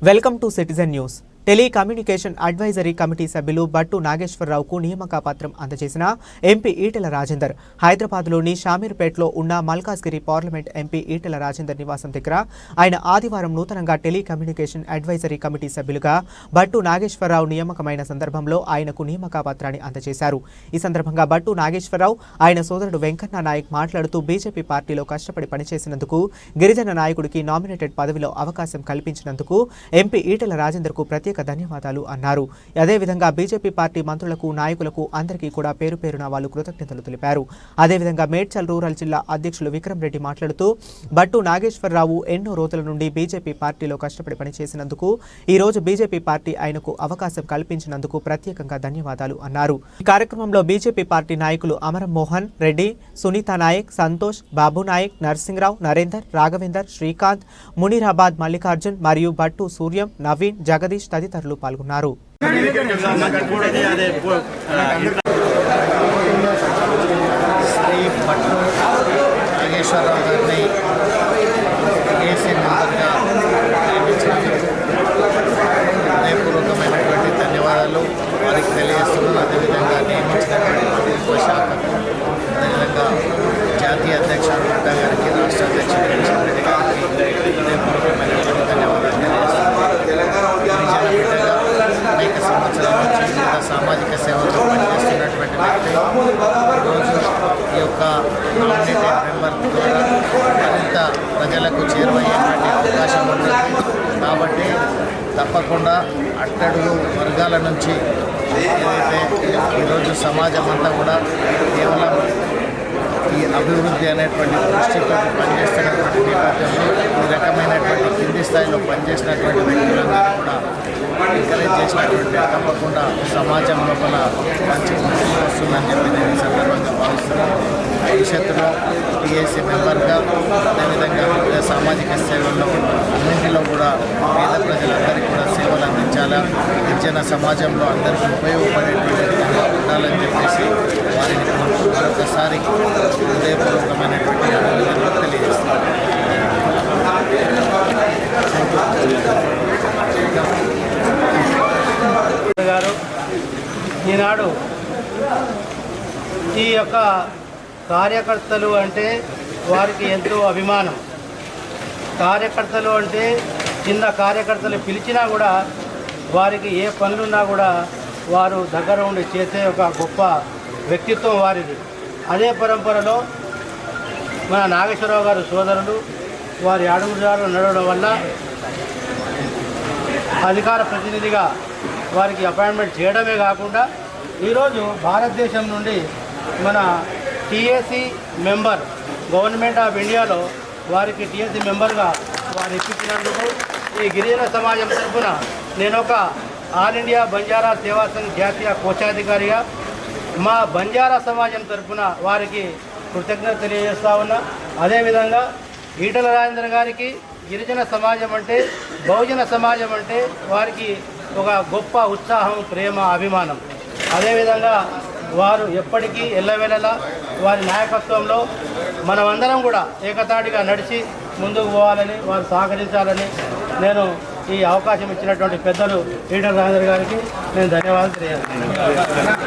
Welcome to citizen news. Telecommunication advisory committee సభ్యులు బట్టు నాగేశ్వరరావుకు నియామక పత్రం అందజేసిన ఎంపీ ఈటెల రాజేందర్ హైదరాబాద్లోని షామీర్పేటలో ఉన్న మల్కాజ్గిరి పార్లమెంట్ ఎంపీ ఈటెల రాజేందర్ నివాసం దగ్గర ఆయన ఆదివారం నూతనంగా టెలికమ్యూనికేషన్ అడ్వైజరీ కమిటీ సభ్యులుగా బట్టు నాగేశ్వరరావు నియామకమైన సందర్భంలో ఆయనకు నియామక పత్రాన్ని అందజేశారు. ఈ సందర్భంగా బట్టు నాగేశ్వరరావు ఆయన సోదరుడు వెంకన్న నాయక్ మాట్లాడుతూ బీజేపీ పార్టీలో కష్టపడి పనిచేసినందుకు, గిరిజన నాయకుడికి నామినేటెడ్ పదవిలో అవకాశం కల్పించినందుకు ఎంపీ ఈటెల రాజేందర్కు ప్రత్యేక ధన్యవాదాలు అన్నారు. అదేవిధంగా బీజేపీ పార్టీ మంత్రులకు, నాయకులకు అందరికీ కూడా పేరు పేరున వాళ్ళు కృతజ్ఞతలు తెలిపారు. అదేవిధంగా మేడ్చల్ రూరల్ జిల్లా అధ్యక్షులు విక్రమ్ రెడ్డి మాట్లాడుతూ బట్టు నాగేశ్వరరావు ఎన్నో రోజుల నుండి బీజేపీ పార్టీలో కష్టపడి పనిచేసినందుకు, ఈ రోజు బీజేపీ పార్టీ ఆయనకు అవకాశం కల్పించినందుకు ప్రత్యేకంగా ధన్యవాదాలు అన్నారు. ఈ కార్యక్రమంలో బీజేపీ పార్టీ నాయకులు అమరం మోహన్ రెడ్డి, సునీత నాయక్, సంతోష్, బాబు నాయక్, నరసింహరావు, నరేందర్, రాఘవేందర్, శ్రీకాంత్, మునీరాబాద్ మల్లికార్జున్ మరియు బట్టు సూర్యం, నవీన్, జగదీష్ తదితరులు పాల్గొన్నారు. శ్రీ బట్టు నాగేశ్వరరావు గారిని ఏసీ మెంబర్గా నియమించినందుకు హృదయపూర్వకమైనటువంటి ధన్యవాదాలు వారికి తెలియజేస్తున్నాను. అదేవిధంగా నియమించినటువంటి ప్రభుత్వ శాఖకు, అదేవిధంగా జాతీయ అధ్యక్షుడు నడ్డా గారికి, రాష్ట్ర అధ్యక్షుడు కిషన్ రెడ్డి గారికి హృదయపూర్వకమైనటువంటి ధన్యవాదాలు తెలియజేస్తున్నాను. అనేక సంవత్సరాల నుంచి వివిధ సామాజిక సేవలు పనిచేస్తున్నటువంటి వ్యక్తి ఈరోజు ఈ యొక్క నామినేటెడ్ మెంబర్ ద్వారా మరింత ప్రజలకు చేరువయ్యేటువంటి అవకాశం ఉంటుంది. కాబట్టి తప్పకుండా అట్టడుగు వర్గాల నుంచి ఏదైతే ఈరోజు సమాజం అంతా కూడా కేవలం ఈ అభివృద్ధి అనేటువంటి దృష్టితో పనిచేస్తున్నటువంటి నేపథ్యంలో ఈ రకమైనటువంటి కింది స్థాయిలో పనిచేసినటువంటి వ్యక్తులందరూ కూడా ఎంకరేజ్ చేసినటువంటి తప్పకుండా సమాజం లోపల మంచి గుర్తింపు వస్తుందని చెప్పి నేను ఈ సందర్భంగా భావిస్తున్నాను. భవిష్యత్తులో టీఏసీ మెంబర్గా, అదేవిధంగా వివిధ సామాజిక సేవల్లో అన్నింటిలో కూడా పేద ప్రజలందరికీ కూడా సేవలు అందించాలా, గిరిజన సమాజంలో అందరికీ ఉపయోగపడేటువంటి విధంగా ఉండాలని చెప్పేసి వారిని మరొకసారి హృదయపూర్వకమైనటువంటి అభినందనలు తెలియజేస్తున్నాను. గారు ఈనాడు ఈ యొక్క కార్యకర్తలు అంటే వారికి ఎంతో అభిమానం. కార్యకర్తలు అంటే చిన్న కార్యకర్తలు పిలిచినా కూడా వారికి ఏ పనులున్నా కూడా వారు దగ్గర ఉండి చేసే ఒక గొప్ప వ్యక్తిత్వం వారిది. అదే పరంపరలో మన నాగేశ్వరరావు గారు సోదరులు వారి అడుగుజాడలు నడవడం వల్ల అధికార ప్రతినిధిగా వారికి అపాయింట్మెంట్ చేయడమే కాకుండా ఈరోజు భారతదేశం నుండి మన టీఏసీ మెంబర్ గవర్నమెంట్ ఆఫ్ ఇండియాలో వారికి టీఏసీ మెంబర్గా వారు ఇప్పించినందుకు ఈ గిరిజన సమాజం తరఫున నేను ఒక ఆల్ ఇండియా బంజారా సేవా సంఘ్ జాతీయ కోశాధికారిగా మా బంజారా సమాజం తరఫున వారికి కృతజ్ఞత తెలియజేస్తా ఉన్నా. అదేవిధంగా ఈటెల రాజేందర్ గారికి గిరిజన సమాజం అంటే, బహుజన సమాజం అంటే వారికి ఒక గొప్ప ఉత్సాహం, ప్రేమ, అభిమానం. అదేవిధంగా వారు ఎప్పటికీ ఎల్లవేళలా వారి నాయకత్వంలో మనమందరం కూడా ఏకతాటిగా నడిచి ముందుకు పోవాలని, వారు సహకరించాలని నేను ఈ అవకాశం ఇచ్చినటువంటి పెద్దలు ఈటెల రాజేందర్ గారికి నేను ధన్యవాదాలు తెలియజేస్తున్నాను.